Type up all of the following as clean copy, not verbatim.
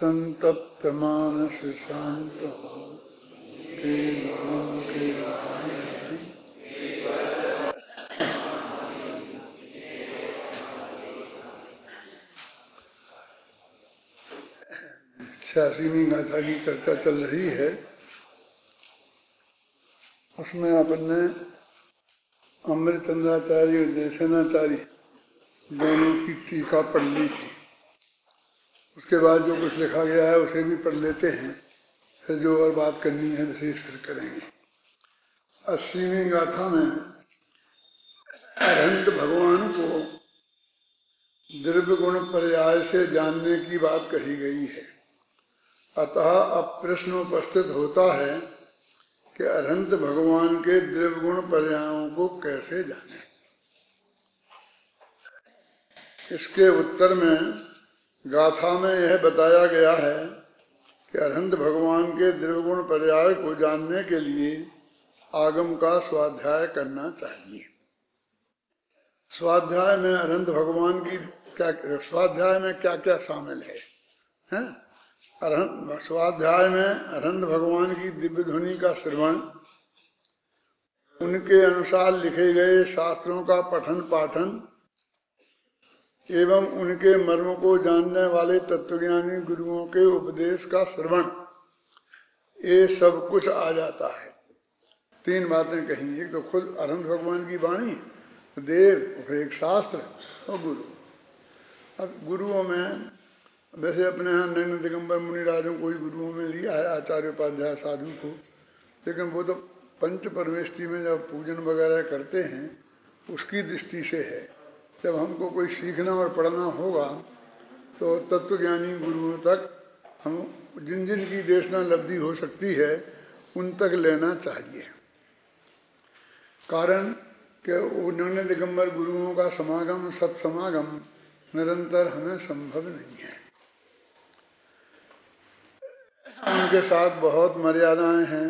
संतप्त मानस शांत हो के गुरुओं के भाई। 86वीं गाथा की चर्चा चल रही है। उसमें अपन ने अमृतचंद्राचार्य और जयसेनाचार्य दोनों की टीका पढ़ ली थी। उसके बाद जो कुछ लिखा गया है उसे भी पढ़ लेते हैं, फिर जो और बात करनी है विशेष फिर करेंगे। 80वीं गाथा में अरहंत भगवान को द्रव्य गुण पर्याय से जानने की बात कही गई है। अतः अब प्रश्न उपस्थित होता है कि अरहंत भगवान के द्रव्य गुण पर्यायों को कैसे जाने। इसके उत्तर में गाथा में यह बताया गया है कि अरहंत भगवान के द्रव्य गुण पर्याय को जानने के लिए आगम का स्वाध्याय करना चाहिए। स्वाध्याय में अरहंत भगवान की स्वाध्याय में क्या क्या शामिल है, स्वाध्याय में अरहंत भगवान की दिव्य ध्वनि का श्रवण, उनके अनुसार लिखे गए शास्त्रों का पठन पाठन एवं उनके मर्म को जानने वाले तत्वज्ञानी गुरुओं के उपदेश का श्रवण, ये सब कुछ आ जाता है। 3 बातें कही, एक तो खुद अरहंत भगवान की वाणी, देव, फिर एक शास्त्र और गुरु। अब गुरुओं में वैसे अपने यहाँ नग्न दिगंबर मुनिराजों को ही गुरुओं में लिया है, आचार्य उपाध्याय साधु को, लेकिन वो तो पंच परमेष्टि में जब पूजन वगैरह करते हैं उसकी दृष्टि से है। जब हमको कोई सीखना और पढ़ना होगा तो तत्वज्ञानी गुरुओं तक हम जिन जिन की देशना लब्धि हो सकती है उन तक लेना चाहिए। कारण कि नग्न दिगंबर गुरुओं का समागम, सत्समागम निरंतर हमें संभव नहीं है। उनके साथ बहुत मर्यादाएं हैं,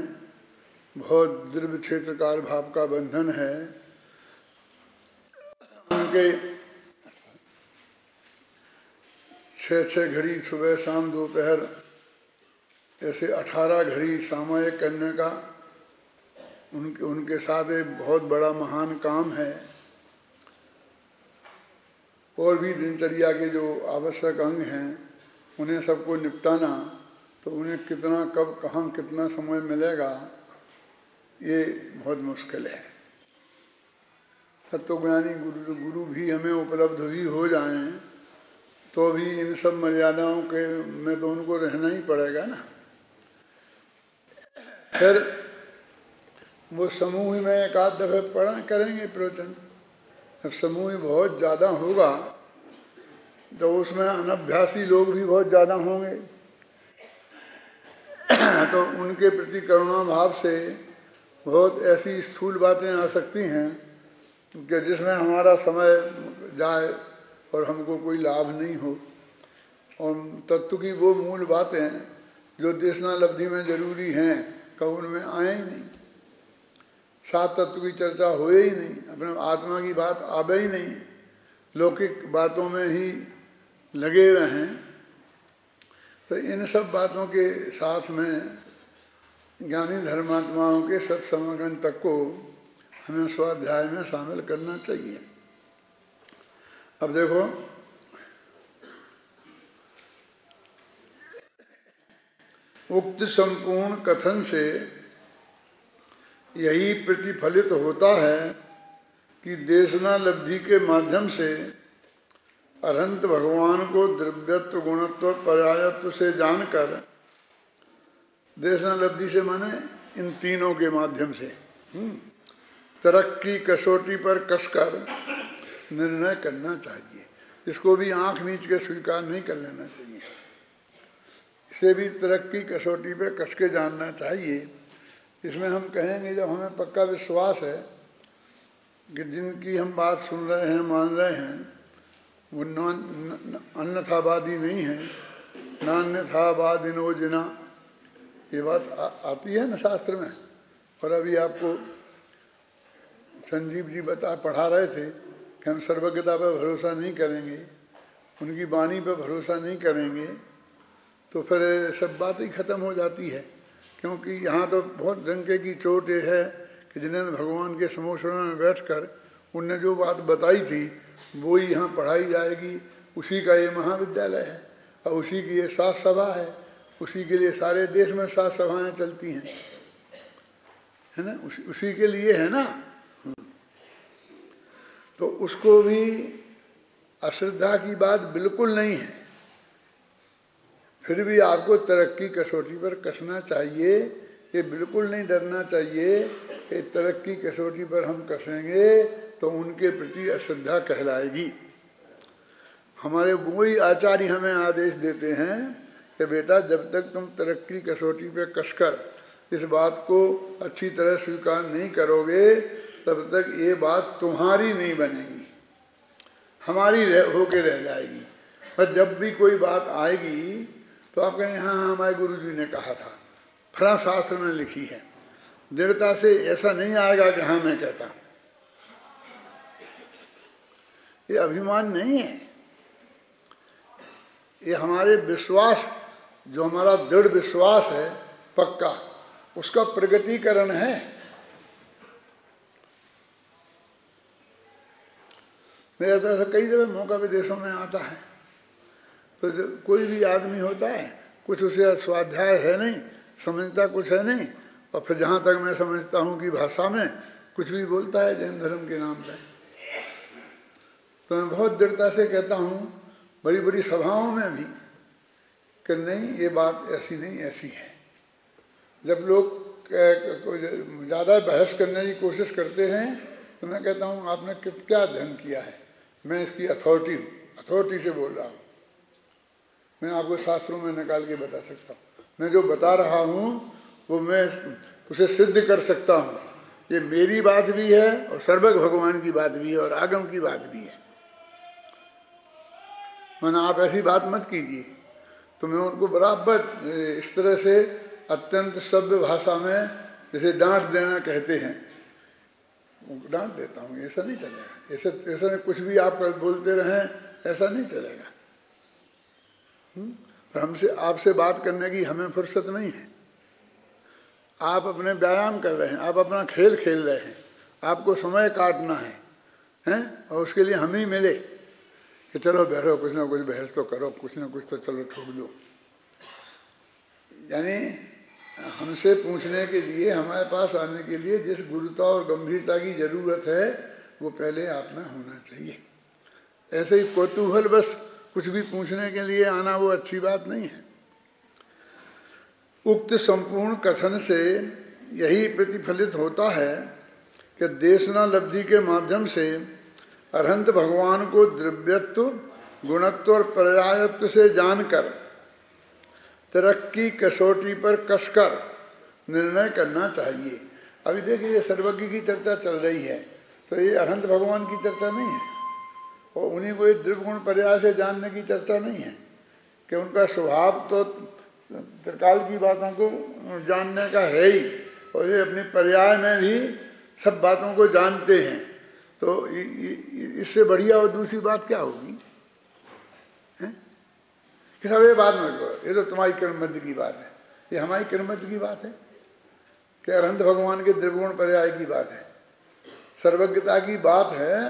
बहुत द्रव्य क्षेत्र काल भाव का बंधन है। उनके 6-6 घड़ी सुबह शाम दोपहर ऐसे 18 घड़ी सामयिक करने का उनके साथ एक बहुत बड़ा महान काम है। और भी दिनचर्या के जो आवश्यक अंग हैं उन्हें सबको निपटाना, तो उन्हें कितना कब कहाँ कितना समय मिलेगा ये बहुत मुश्किल है। तत्वज्ञानी गुरु भी हमें उपलब्ध भी हो जाएं तो भी इन सब मर्यादाओं के में तो उनको रहना ही पड़ेगा ना। फिर वो समूह में एक आध दफे पढ़ा करेंगे प्रवचन। जब समूह बहुत ज़्यादा होगा तो उसमें अनभ्यासी लोग भी बहुत ज़्यादा होंगे, तो उनके प्रति करुणा भाव से बहुत ऐसी स्थूल बातें आ सकती हैं कि जिसमें हमारा समय जाए और हमको कोई लाभ नहीं हो। और तत्व की वो मूल बातें जो देशना लब्धि में जरूरी हैं कब उनमें आए ही नहीं। 7 तत्व की चर्चा होए ही नहीं, अपने आत्मा की बात आवे ही नहीं, लौकिक बातों में ही लगे रहें। तो इन सब बातों के साथ में ज्ञानी धर्मात्माओं के सत्समागम तक को हमें स्वाध्याय में शामिल करना चाहिए। अब देखो, उक्त संपूर्ण कथन से यही प्रतिफलित होता है कि देशना लब्धि के माध्यम से अरहंत भगवान को द्रव्यत्व, गुणत्व, पर्यायत्व से जानकर, देशना लब्धि से माने इन तीनों के माध्यम से तरक्की कसौटी पर कसकर निर्णय करना चाहिए। इसको भी आंख मीच के स्वीकार नहीं कर लेना चाहिए, इसे भी तरक्की कसौटी पर कस के जानना चाहिए। इसमें हम कहेंगे, जब हमें पक्का विश्वास है कि जिनकी हम बात सुन रहे हैं, मान रहे हैं, वो अन्यथावादी नहीं है, नान्यथावादिनो जिना, ये बात आती है ना शास्त्र में। और अभी आपको संजीव जी पढ़ा रहे थे कि हम सर्वज्ञता पर भरोसा नहीं करेंगे, उनकी वाणी पर भरोसा नहीं करेंगे, तो फिर सब बात ही खत्म हो जाती है। क्योंकि यहाँ तो बहुत डंके की चोट ये है कि जिन्होंने भगवान के समोसरों में बैठकर उनने जो बात बताई थी वो ही यहाँ पढ़ाई जाएगी। उसी का ये महाविद्यालय है और उसी की ये सात सभा है, उसी के लिए सारे देश में सात सभाएं चलती हैं, है ना, उसी के लिए है ना। तो उसको भी अश्रद्धा की बात बिल्कुल नहीं है। फिर भी आपको तरक्की कसौटी पर कसना चाहिए, ये बिल्कुल नहीं डरना चाहिए कि तरक्की कसौटी पर हम कसेंगे तो उनके प्रति अश्रद्धा कहलाएगी। हमारे वही आचार्य हमें आदेश देते हैं कि बेटा जब तक तुम तरक्की कसौटी पर कसकर इस बात को अच्छी तरह स्वीकार नहीं करोगे तब तक ये बात तुम्हारी नहीं बनेगी, हमारी होके रह जाएगी। पर जब भी कोई बात आएगी तो आप कहेंगे हाँ हाँ हमारे गुरु जी ने कहा था, फला शास्त्र में लिखी है। दृढ़ता से ऐसा नहीं आएगा कि हाँ मैं कहता। ये अभिमान नहीं है, ये हमारे विश्वास, जो हमारा दृढ़ विश्वास है पक्का, उसका प्रगटीकरण है। मेरा तो ऐसा कई जगह मौका विदेशों में आता है, तो कोई भी आदमी होता है, कुछ उसे स्वाध्याय है नहीं, समझता कुछ है नहीं, और फिर जहाँ तक मैं समझता हूँ कि भाषा में कुछ भी बोलता है जैन धर्म के नाम पे, तो मैं बहुत दृढ़ता से कहता हूँ बड़ी बड़ी सभाओं में भी कि नहीं ये बात ऐसी नहीं ऐसी है। जब लोग ज़्यादा बहस करने की कोशिश करते हैं तो मैं कहता हूँ आपने क्या अध्ययन किया है, मैं इसकी अथॉरिटी हूँ, अथॉरिटी से बोल रहा हूँ, मैं आपको शास्त्रों में निकाल के बता सकता हूँ। मैं जो बता रहा हूँ वो मैं उसे सिद्ध कर सकता हूँ। ये मेरी बात भी है और सर्वज्ञ भगवान की बात भी है और आगम की बात भी है। मैंने आप ऐसी बात मत कीजिए। तो मैं उनको बराबर इस तरह से अत्यंत सभ्य भाषा में जैसे डांट देना कहते हैं, डांट देता हूँ। ऐसा नहीं चलेगा, ऐसा कुछ भी आप बोलते रहें ऐसा नहीं चलेगा। पर हमसे आपसे बात करने की हमें फुर्सत नहीं है। आप अपने व्यायाम कर रहे हैं, आप अपना खेल खेल रहे हैं, आपको समय काटना है, हैं? और उसके लिए हम ही मिले कि चलो बैठो कुछ ना कुछ बहस तो करो, कुछ ना कुछ तो चलो ठोक दो। यानी हमसे पूछने के लिए, हमारे पास आने के लिए जिस गुरुता और गंभीरता की जरूरत है वो पहले आप में होना चाहिए। ऐसे ही कौतूहल बस कुछ भी पूछने के लिए आना वो अच्छी बात नहीं है। उक्त संपूर्ण कथन से यही प्रतिफलित होता है कि देशना लब्धि के माध्यम से अरहंत भगवान को द्रव्यत्व, गुणत्व और पर्यायत्व से जानकर तरक्की कसौटी पर कसकर निर्णय करना चाहिए। अभी देखिए ये सर्वज्ञ की चर्चा चल रही है, तो ये अरहंत भगवान की चर्चा नहीं है और उन्हीं को द्रव्य गुण पर्याय से जानने की चर्चा नहीं है कि उनका स्वभाव तो त्रिकाल की बातों को जानने का है ही, और ये अपनी पर्याय में भी सब बातों को जानते हैं। तो इससे बढ़िया और दूसरी बात क्या होगी? कि सब ये बात मत करो, ये तो तुम्हारी कर्मबद्ध की बात है, ये हमारी कर्मबद्ध की बात है कि अरहंत भगवान के द्रव्यगुण पर्याय की बात है, सर्वज्ञता की बात है,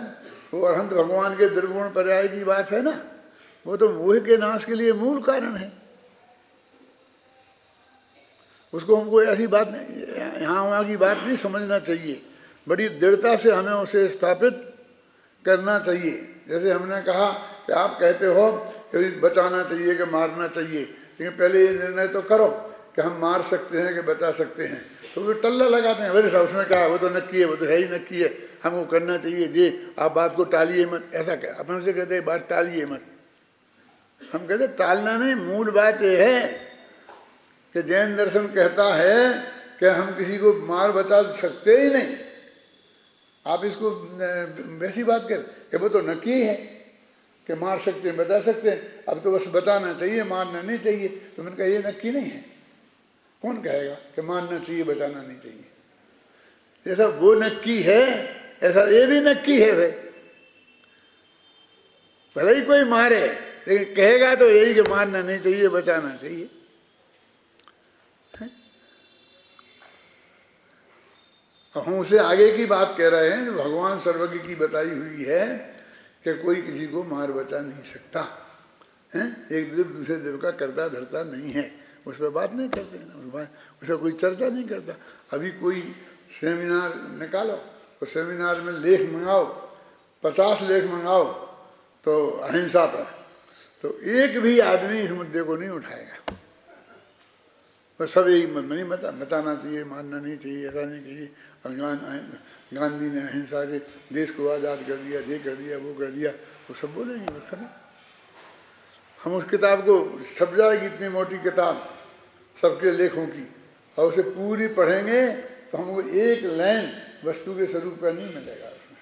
वो अरहंत भगवान के द्रव्यगुण पर्याय की बात है ना। वो तो मोह के नाश के लिए मूल कारण है। उसको हमको ऐसी बात नहीं, यहाँ वहाँ की बात नहीं समझना चाहिए, बड़ी दृढ़ता से हमें उसे स्थापित करना चाहिए। जैसे हमने कहा कि आप कहते हो कि बचाना चाहिए कि मारना चाहिए, लेकिन पहले ये निर्णय तो करो कि हम मार सकते हैं कि बचा सकते हैं। तो वो टल्ला लगाते हैं, अरे साहब उसमें क्या है, वो तो नक्की है, वो तो है ही नक्की है, हमको करना चाहिए जी, आप बात को टालिए मत। ऐसा क्या अपन उनसे कहते हैं बात टालिए मत। हम कहते टालना नहीं, मूल बात ये है कि जैन दर्शन कहता है कि हम किसी को मार बचा सकते ही नहीं। आप इसको वैसी बात कर कि वो तो नक्की है कि मार सकते हैं बचा सकते हैं, अब तो बस बचाना चाहिए मारना नहीं चाहिए। तो मैंने कहा ये नक्की नहीं है। कौन कहेगा कि मारना चाहिए बचाना नहीं चाहिए? जैसा वो नक्की है ऐसा ये भी नक्की है। भाई भले ही कोई मारे लेकिन कहेगा तो यही कि मारना नहीं चाहिए, बचाना चाहिए। हम उसे आगे की बात कह रहे हैं जो भगवान सर्वज्ञ की बताई हुई है कि कोई किसी को मार बचा नहीं सकता है। एक देव दूसरे देव का करता धरता नहीं है, उस पर बात नहीं करते हैं, उस पर कोई चर्चा नहीं करता। अभी कोई सेमिनार निकालो तो सेमिनार में लेख मंगाओ, 50 लेख मंगाओ तो अहिंसा पर, तो एक भी आदमी इस मुद्दे को नहीं उठाएगा। बस सब यही नहीं बचाना चाहिए, मारना नहीं चाहिए, ऐसा नहीं चाहिए। और गांधी ने अहिंसा से देश को आज़ाद कर दिया, ये कर दिया, वो कर दिया, वो सब बोलेंगे बस खत्म। हम उस किताब को, छप जाएगी इतनी मोटी किताब सबके लेखों की, और उसे पूरी पढ़ेंगे तो हमको एक लाइन वस्तु के स्वरूप का नहीं मिलेगा उसमें।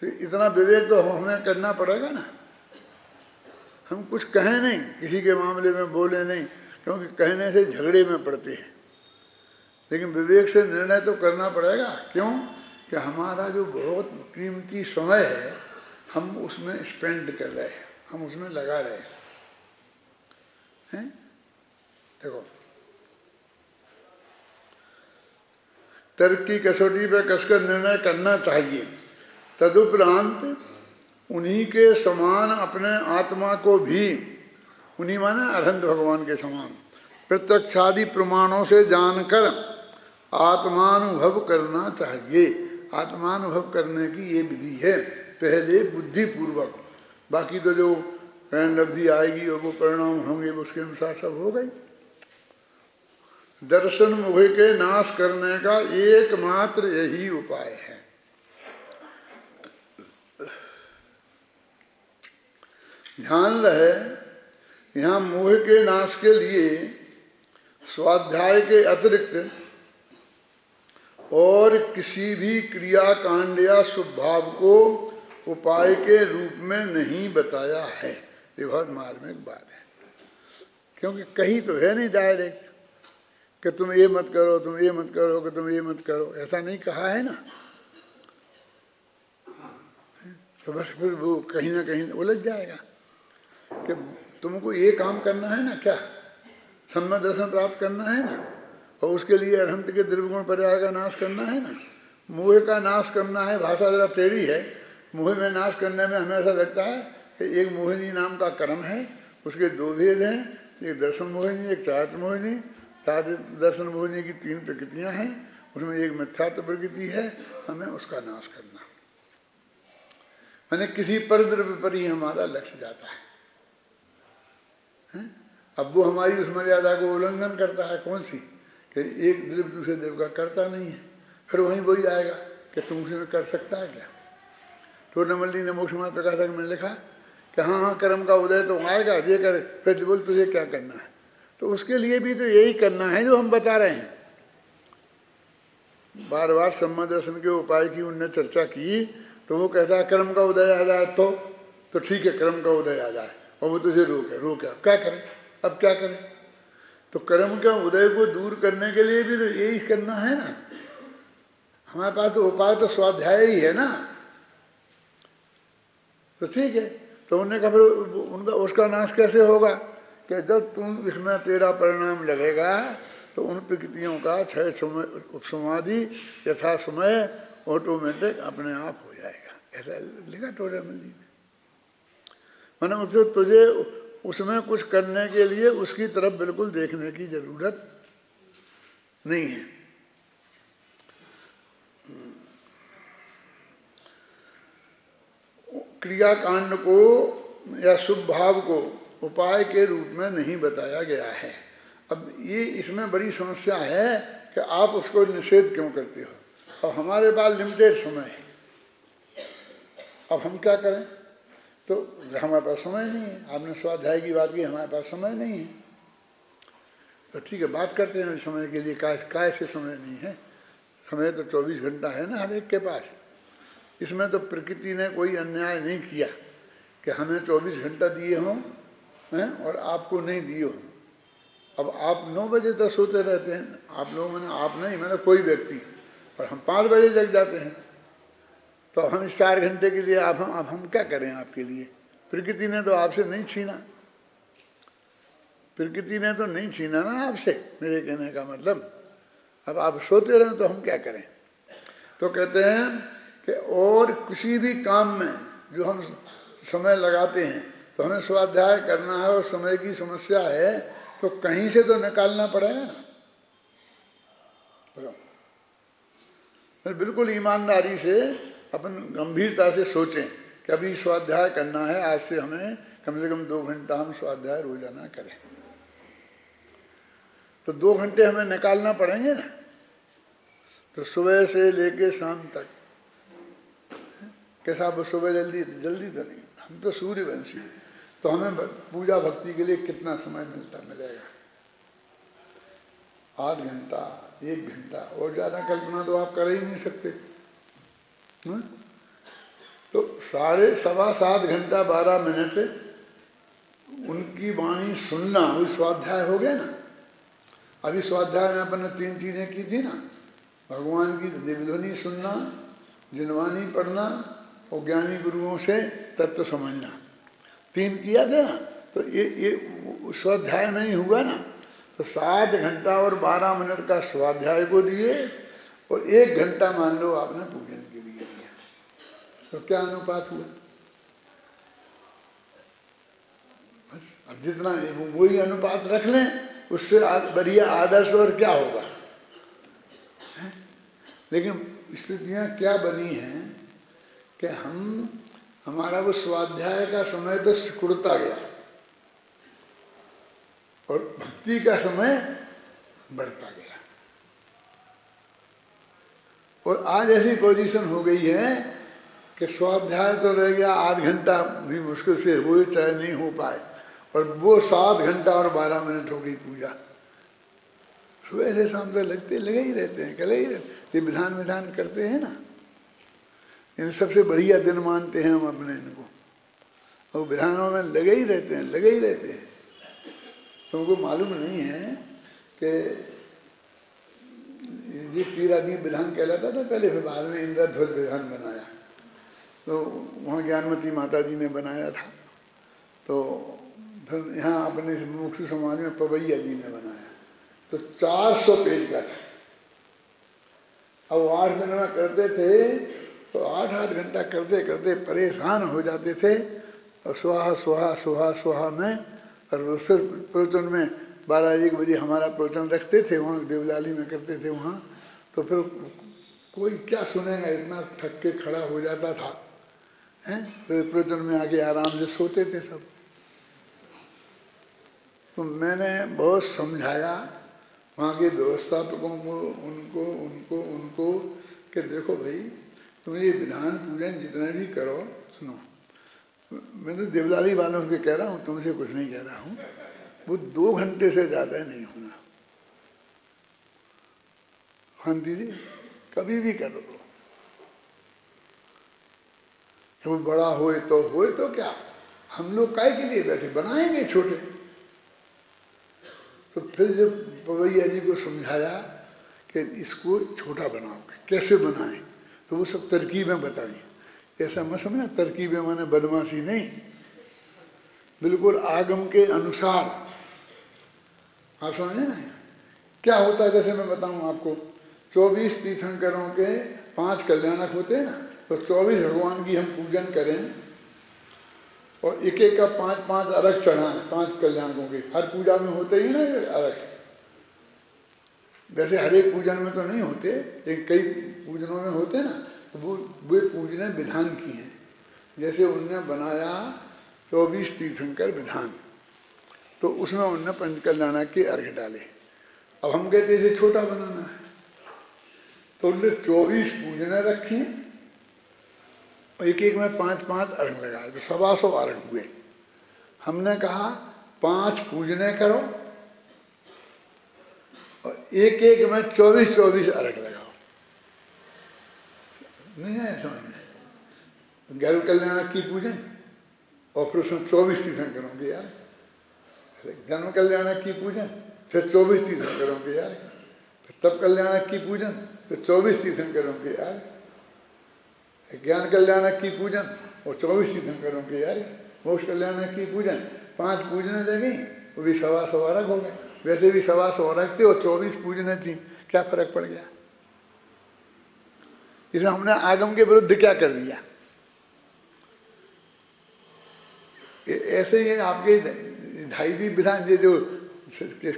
तो इतना विवेक तो हमें करना पड़ेगा ना। हम कुछ कहें नहीं, किसी के मामले में बोले नहीं, क्योंकि कहने से झगड़े में पड़ते हैं, लेकिन विवेक से निर्णय तो करना पड़ेगा। क्यों कि हमारा जो बहुत कीमती समय है हम उसमें स्पेंड कर रहे हैं, हम उसमें लगा रहे हैं। देखो, तर्क की कसौटी पर कसकर निर्णय करना चाहिए। तदुपरांत उन्हीं के समान अपने आत्मा को भी, उन्हीं माने अरहंत भगवान के समान, प्रत्यक्षादि प्रमाणों से जानकर आत्मानुभव करना चाहिए। आत्मानुभव करने की ये विधि है, पहले बुद्धिपूर्वक, बाकी तो जो लब्धि आएगी और वो परिणाम होंगे उसके अनुसार सब हो गई। दर्शन मोह के नाश करने का एकमात्र यही उपाय है। ध्यान रहे, यहाँ मोह के नाश के लिए स्वाध्याय के अतिरिक्त और किसी भी क्रियाकांड या स्वभाव को उपाय के रूप में नहीं बताया है। ये बहुत मार्मिक बात है, क्योंकि कहीं तो है नहीं डायरेक्ट कि तुम ये मत करो, तुम ये मत करो, कि तुम ये मत करो, ऐसा नहीं कहा है ना। तो बस फिर वो कहीं ना कहीं उलझ जाएगा कि तुमको ये काम करना है ना, क्या सम्यक दर्शन प्राप्त करना है ना, और उसके लिए अरहंत के द्रव्यगुण पर्याय का नाश करना है ना, मोह का नाश करना है। भाषा जरा टेढ़ी है, मोह में नाश करने में हमें ऐसा लगता है कि एक मोहिनी नाम का कर्म है, उसके दो भेद हैं, एक दर्शन मोहिनी, एक चारित्र मोहिनी। चारित्र दर्शन मोहिनी की 3 प्रकृतियां हैं, उसमें एक मिथ्यात्व प्रकृति है, हमें उसका नाश करना। मैंने किसी पर द्रव्य पर ही हमारा लक्ष्य जाता है। अब वो हमारी उस मर्यादा को उल्लंघन करता है, कौन सी, कि एक द्रव्य दूसरे द्रव्य का करता नहीं है, फिर वहीं वही आएगा कि तुम उसमें कर सकता है क्या। टोडरमल्ली ने मोक्ष मार्ग प्रकाशक में लिखा कि हाँ हाँ कर्म का उदय तो आएगा, ये कर, फिर बोल तुझे क्या करना है। तो उसके लिए भी तो यही करना है जो हम बता रहे हैं। बार बार सम्यक दर्शन के उपाय की उनने चर्चा की, तो वो कहता है कर्म का उदय आ जाए तो ठीक है, कर्म का उदय आ जाए, और वो तुझे रोके, अब क्या करें, अब क्या करें। तो कर्म का उदय को दूर करने के लिए भी तो यही करना है ना। हमारे पास तो उपाय तो स्वाध्याय ही है ना। तो ठीक है, तो उन्होंने कहा फिर उनका उसका नाश कैसे होगा कि जब तुम इसमें तेरा परिणाम लगेगा तो उन प्रकृतियों का क्षय समाधि यथा समय ऑटोमेटिक अपने आप हो जाएगा। ऐसा लिखा टोडरमल्ली ने। मैंने उससे तुझे उसमें कुछ करने के लिए उसकी तरफ बिल्कुल देखने की जरूरत नहीं है। क्रियाकांड को या शुभ भाव को उपाय के रूप में नहीं बताया गया है। अब ये इसमें बड़ी समस्या है कि आप उसको निषेध क्यों करते हो, और हमारे पास लिमिटेड समय है, अब हम क्या करें। तो हमारे पास समय नहीं है, आपने स्वाध्याय की बात की, हमारे पास समय नहीं है, तो ठीक है बात करते हैं समय के लिए। काय से समय नहीं है, समय तो 24 घंटा है ना हर एक के पास। इसमें तो प्रकृति ने कोई अन्याय नहीं किया कि हमें 24 घंटा दिए हों और आपको नहीं दिए हों। अब आप 9 बजे तक सोते रहते हैं, आप लोग, मैंने आप नहीं, मैंने कोई व्यक्ति, और हम 5 बजे जग जाते हैं। तो हम इस 4 घंटे के लिए अब हम क्या करें आपके लिए? प्रकृति ने तो आपसे नहीं छीना, प्रकृति ने तो नहीं छीना ना आपसे, मेरे कहने का मतलब। अब आप सोते रहे तो हम क्या करें? तो कहते हैं कि और किसी भी काम में जो हम समय लगाते हैं तो हमें स्वाध्याय करना है और समय की समस्या है तो कहीं से तो निकालना पड़ेगा ना। बिल्कुल ईमानदारी से अपन गंभीरता से सोचें कि अभी स्वाध्याय करना है, आज से हमें कम से कम 2 घंटा हम स्वाध्याय रोजाना करें। तो 2 घंटे हमें निकालना पड़ेंगे ना। तो सुबह से लेके शाम तक कैसा? आप सुबह जल्दी जल्दी तो नहीं, हम तो सूर्यवंशी, तो हमें पूजा भक्ति के लिए कितना समय मिलेगा? 8 घंटा, 1 घंटा, और ज़्यादा कल्पना तो आप कर ही नहीं सकते। तो 7.25 घंटा 12 मिनट उनकी वाणी सुनना, वो स्वाध्याय हो गया ना। अभी स्वाध्याय में अपन ने 3 चीज़ें की थी ना, भगवान की दिव्यध्वनि सुनना, जिनवाणी पढ़ना और ज्ञानी गुरुओं से तत्व समझना, 3 किया था ना। तो ये स्वाध्याय में ही हुआ ना। तो 7 घंटा और 12 मिनट का स्वाध्याय को दिए और 1 घंटा मान लो आपने पूजन के लिए दिया, तो क्या अनुपात हुआ? बस अब जितना वही अनुपात रख लें, उससे बढ़िया आदर्श और क्या होगा? लेकिन स्थितियां क्या बनी हैं कि हमारा वो स्वाध्याय का समय तो सिकुड़ता गया और भक्ति का समय बढ़ता गया। और आज ऐसी पोजीशन हो गई है कि स्वाध्याय तो रह गया 8 घंटा भी मुश्किल से वो चाहे नहीं हो पाए, और वो 7 घंटा और 12 मिनट हो गई पूजा। सुबह से शाम तक लगे ही रहते हैं, कले ही रहते। ये विधान करते हैं ना, इन सबसे बढ़िया दिन मानते हैं हम अपने इनको, और विधानों में लगे ही रहते हैं। तुमको मालूम नहीं है कि ये 13 विधान कहलाता था पहले, फिर बाद में इंद्रध्वज विधान बनाया। तो वहाँ ज्ञानमती माता जी ने बनाया था, तो फिर यहाँ अपने मुख्य समाज में पवैया जी ने बनाया। तो 400 पेज का था। अब 8 दिन में करते थे तो 8-8 घंटा करते करते परेशान हो जाते थे। और सुहा में, और फिर प्रवचन में 12-1 बजे हमारा प्रवचन रखते थे, वहाँ देवलाली में करते थे वहाँ। तो फिर कोई क्या सुनेगा, इतना थक के खड़ा हो जाता था हैं। फिर प्रवचन में आके आराम से सोते थे सब। तो मैंने बहुत समझाया वहाँ के व्यवस्थापकों को, उनको कि देखो भाई, तुम ये विधान पूजन जितना भी करो, सुनो, मैं तो देवलाली वालों से कह रहा हूँ, तुमसे कुछ नहीं कह रहा हूँ, वो 2 घंटे से ज़्यादा नहीं होना। हाँ दीदी, कभी भी करो, कभी बड़ा होए तो क्या, हम लोग काय के लिए बैठे, बनाएंगे छोटे। तो फिर जब पवैया जी को समझाया कि इसको छोटा बनाओगे, कैसे बनाएं, तो वो सब तरकीबें बताई। ऐसा मत समझना तरकीबें माने बदमाशी नहीं, बिल्कुल आगम के अनुसार। आप समझे ना क्या होता है? जैसे मैं बताऊं आपको, 24 तीर्थंकरों के 5 कल्याणक होते हैं ना, तो 24 भगवान की हम पूजन करें और एक का 5-5 अर्घ चढ़ाएं, 5 कल्याणकों के। हर पूजा में होते ही ना ये अर्घ, वैसे हर एक पूजन में तो नहीं होते, लेकिन कई पूजनों में होते ना, तो वो पूजने विधान की हैं। जैसे उनने बनाया 24 तीर्थंकर विधान, तो उसमें उनने 5 कल्याणक के अर्घ डाले। अब हम कहते इसे छोटा बनाना है, तो उनने 24 पूजने रखी और एक में 5-5 अर्घ लगाए, तो 125 अर्घ हुए। हमने कहा 5 पूजने करो और एक में 24-24 अर्घ लगाओ। नहीं है समझ में? गरुड़ कल्याणक की पूजन और फिर उसमें 24 तीर्थंकरों के यार, जन्म कल्याणक की पूजन, फिर 24 तीर्थंकरों के यार, फिर तप कल्याणक की पूजन, फिर 24 तीर्थंकरों के यार। ज्ञान कल्याणक की पूजन और 24 तीर्थंकरों के यार मोक्ष कल्याणक की पूजन 5 पूजने लगी, वो भी 125 रख हो गए। वैसे भी 125 रख थे और 24 पूजने थी, क्या फर्क पड़ गया? इसमें हमने आगम के विरुद्ध क्या कर दिया? ऐसे ही आपके ढाई विधान, ये जो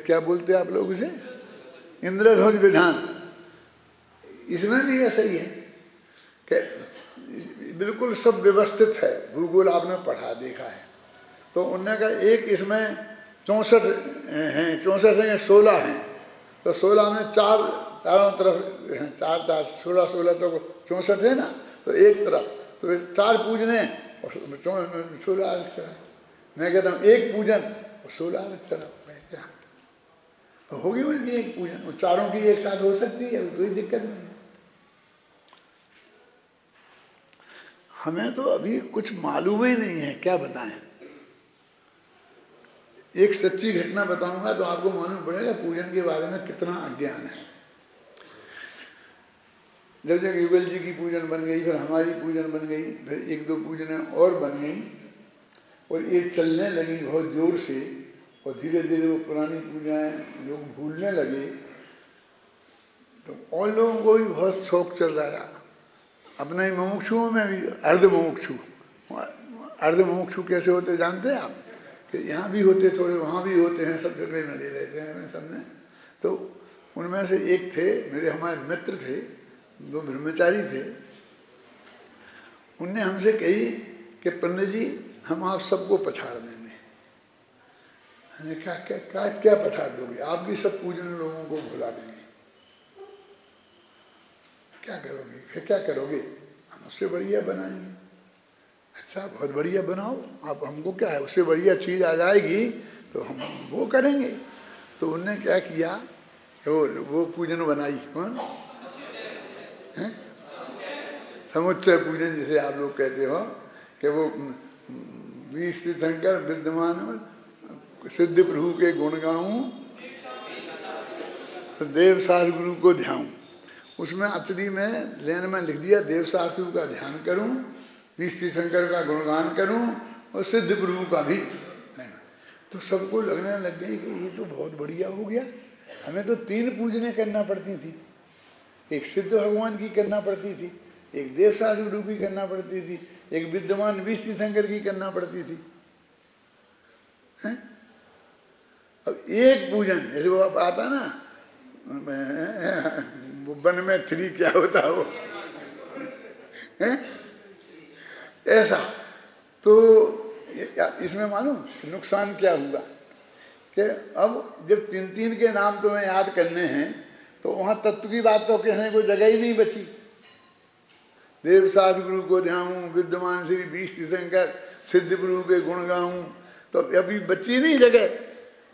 क्या बोलते हैं आप लोग उसे, इंद्रध्वज विधान, इसमें भी ऐसा ही है कि बिल्कुल सब व्यवस्थित है। भूगोल आपने पढ़ा देखा है, तो उनने कहा एक इसमें 64 हैं, 64 हैं, 16 हैं, तो 16 में 4 चारों तरफ 4 4 16 तो 64 है ना, तो एक तरफ तो 4 पूजने और 16 अलग चढ़ा। मैं कहता हूँ एक पूजन और 16 अलग चढ़ा, क्या तो होगी उनकी एक पूजन, और चारों की एक साथ हो सकती है, कोई दिक्कत नहीं है। हमें तो अभी कुछ मालूम ही नहीं है, क्या बताएं। एक सच्ची घटना बताऊंगा तो आपको मालूम पड़ेगा पूजन के बारे में कितना अज्ञान है। जब जब युगल जी की पूजन बन गई, फिर हमारी पूजन बन गई, फिर 1-2 पूजनें और बन गई, और ये चलने लगी बहुत जोर से, और धीरे धीरे वो पुरानी पूजाएं लोग भूलने लगे, तो और लोगों को भी बहुत शौक चल रहा था। अपने ही मुमुक्षुओं में भी अर्धमुमुक्षु, अर्धमुमुक्षु कैसे होते जानते हैं आप? कि यहाँ भी होते थोड़े, वहाँ भी होते हैं, सब जगह में ले रहते हैं हमें सब में। तो उनमें से एक थे, मेरे हमारे मित्र थे, वो ब्रह्मचारी थे। उनने हमसे कही कि पंडित जी हम आप सबको पछाड़ देंगे। हमने कहा क्या पछाड़ दोगे? आपकी सब पूजन लोगों को भुला देंगे। क्या करोगे? फिर क्या करोगे? हम उससे बढ़िया बनाएंगे। अच्छा बहुत बढ़िया बनाओ आप, हमको क्या है, उससे बढ़िया चीज़ आ जाएगी तो हम वो करेंगे। तो उनने क्या किया, वो पूजन बनाई। कौन है? समुच्चय पूजन जिसे आप लोग कहते हो, कि वो 20 तीर्थंकर विद्यमान सिद्ध प्रभु के गुण गाऊं, तो देव शास्त्र गुरु को ध्याऊं। उसमें अचरी में लेन में लिख दिया देव शास्त्र का ध्यान करूं, 20 तीर्थंकर का गुणगान करूं, और सिद्ध प्रभु का भी। तो सबको लगने लग गई कि ये तो बहुत बढ़िया हो गया। हमें तो 3 पूजनें करना पड़ती थी, एक सिद्ध भगवान की करना पड़ती थी, एक देव शास्त्र गुरु की करना पड़ती थी, एक विद्यमान 20 तीर्थंकर की करना पड़ती थी। अब एक पूजन जैसे वो आप आता ना वन में 3 क्या होता हो है? ऐसा। तो इसमें मालूम नुकसान क्या हुआ कि अब जब 3-3 के नाम तुम्हें याद करने हैं, तो वहां तत्व की बात तो कहने को जगह ही नहीं बची। देव शास्त्र गुरु को ध्याऊं, विद्यमान श्री 20 तीर्थंकर सिद्ध प्रभु के गुण गाऊं, तो अभी बची नहीं जगह,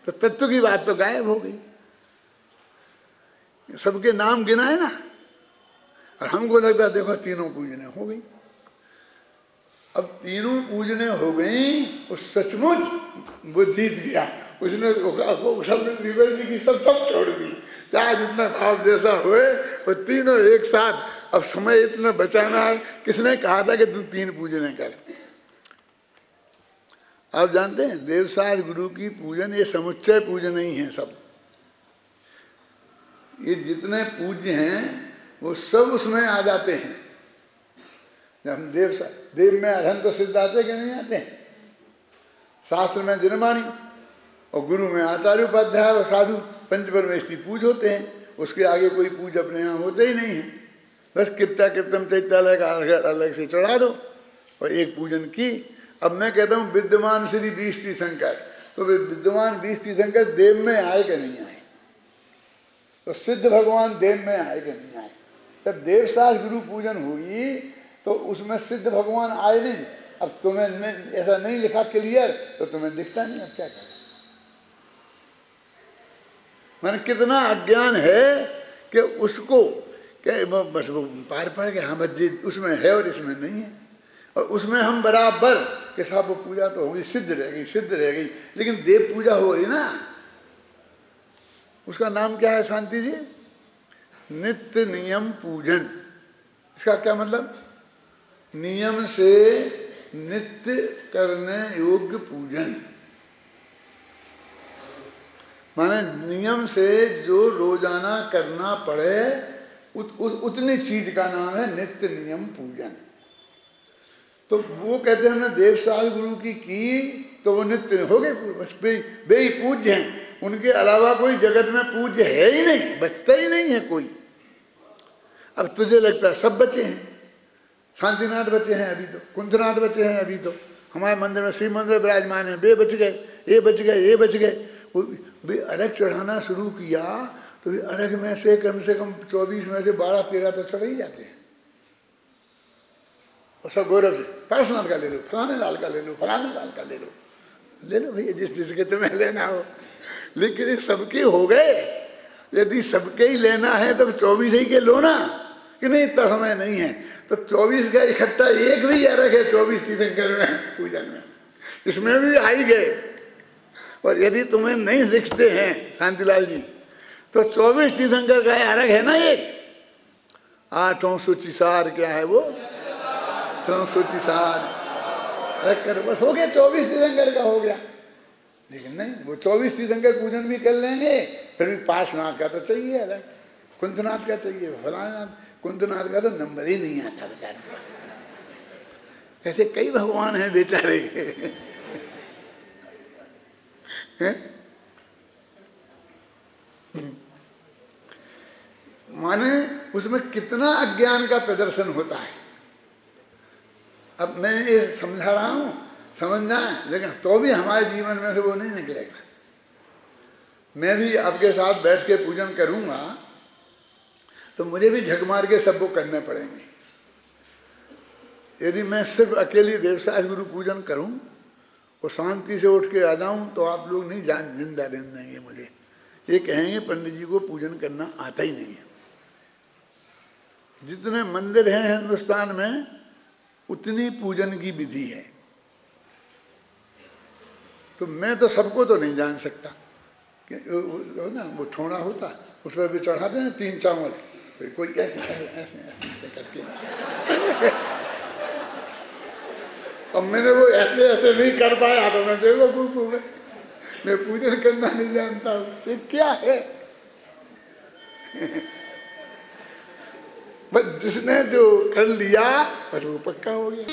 तो तत्व की बात तो गायब हो गई। सबके नाम गिनाए ना, और हमको लगता देखो तीनों पूजने हो गई। अब तीनों पूजने हो गई, वो सचमुच वो जीत गया। उसने सब विवेक जी की सब छोड़ दी, चाहे जितना भाव जैसा होए, वो तीनों एक साथ। अब समय इतना बचाना है, किसने कहा था कि तू 3 पूजने कर? आप जानते हैं देवशास्त्र गुरु की पूजन ये समुच्चय पूजन ही है। सब ये जितने पूज्य हैं वो सब उसमें आ जाते हैं। जब हम देव में अरहंत तो सिद्ध आते कि नहीं आते हैं? शास्त्र में जिनमानी, और गुरु में आचार्य उपाध्याय और साधु पंचपरमेष्ठी पूज होते हैं। उसके आगे कोई पूज अपने यहाँ होते ही नहीं है। बस कृत्या कृतम चैत्यालय का अलग से चढ़ा दो और एक पूजन की। अब मैं कहता हूँ विद्यमान श्री 20 तीर्थंकर, तो विद्यमान 20 तीर्थंकर देव में आए कि नहीं आए? तो सिद्ध भगवान देव में आए कि नहीं आए? जब देव शास्त्र गुरु पूजन हुई तो उसमें सिद्ध भगवान आए नहीं। अब तुम्हें ऐसा नहीं लिखा क्लियर, तो तुम्हें दिखता नहीं। अब क्या करें? मैंने कितना अज्ञान है कि उसको बस वो पार पड़ के हाँ बस उसमें है और इसमें नहीं है। और उसमें हम बराबर के साथ वो पूजा तो होगी, सिद्ध रह गई, सिद्ध रह गई, लेकिन देव पूजा हो रही ना। उसका नाम क्या है शांति जी? नित्य नियम पूजन। इसका क्या मतलब? नियम से नित्य करने योग्य पूजन, माने नियम से जो रोजाना करना पड़े उतनी चीज का नाम है नित्य नियम पूजन। तो वो कहते हैं हमने देव साल गुरु की तो वो नित्य हो गए, बस वे ही पूज्य हैं, उनके अलावा कोई जगत में पूज्य है ही नहीं, बचता ही नहीं है कोई। अब तुझे लगता है सब बचे हैं, शांतिनाथ बचे हैं अभी तो, कुंथनाथ बचे हैं अभी तो, हमारे मंदिर में श्री मंदिर विराजमान है, वे बच गए, ये बच गए, ये बच गए। वे अर्घ चढ़ाना शुरू किया तो वे अर्घ में से कम 24 में से 12-13 तो चढ़ ही जाते हैं, और सब गौरव से पारसनाथ का ले लो, फलाने लाल का ले लो, फलाने लाल का ले लो भैया जिसके तुम्हें लेना हो। लेकिन ये सबके हो गए, यदि सबके ही लेना है तो 24 ही के लो ना, कि नहीं इतना समय नहीं है तो 24 का इकट्ठा एक भी अर्घ है 24 तीर्थंकर में पूजन में, इसमें भी आ ही गए। और यदि तुम्हें नहीं दिखते हैं शांतिलाल जी तो 24 तीर्थंकर का अर्घ है ना एक, 8 सूचिसार क्या है वो, 8 सूचिसार रख कर बस हो गया, 24 तीर्थंकर का हो गया। लेकिन नहीं, वो 24 तीर्थंकर पूजन भी कर लेंगे, फिर भी पार्श्वनाथ का तो चाहिए अलग, कुंथनाथ का चाहिए, फलानाथ, कुंथनाथ का तो नंबर ही नहीं आता बेचारे। ऐसे कई भगवान हैं बेचारे के माने उसमें कितना अज्ञान का प्रदर्शन होता है। अब मैं ये समझा रहा हूं, समझ जाए, लेकिन तो भी हमारे जीवन में से वो नहीं निकलेगा। मैं भी आपके साथ बैठ के पूजन करूंगा तो मुझे भी झक मार के सबको करने पड़ेंगे। यदि मैं सिर्फ अकेली देवसास गुरु पूजन करूं और शांति से उठ के आ जाऊं तो आप लोग नहीं जिंदा रहने देंगे मुझे, ये कहेंगे पंडित जी को पूजन करना आता ही नहीं है। जितने मंदिर हैं हिंदुस्तान में उतनी पूजन की विधि है, तो मैं तो सबको तो नहीं जान सकता कि ना वो ठोड़ा होता उस पर भी चढ़ाते हैं 3 चावल, कोई ऐसे ऐसे ऐसे ऐसे करके अब मैंने वो ऐसे ऐसे नहीं कर पाया तो मैं बेवकूफ हूँ, मैं पूजन करना नहीं जानता हूँ, ये क्या है बस जिसने जो कर लिया बस वो पक्का हो गया।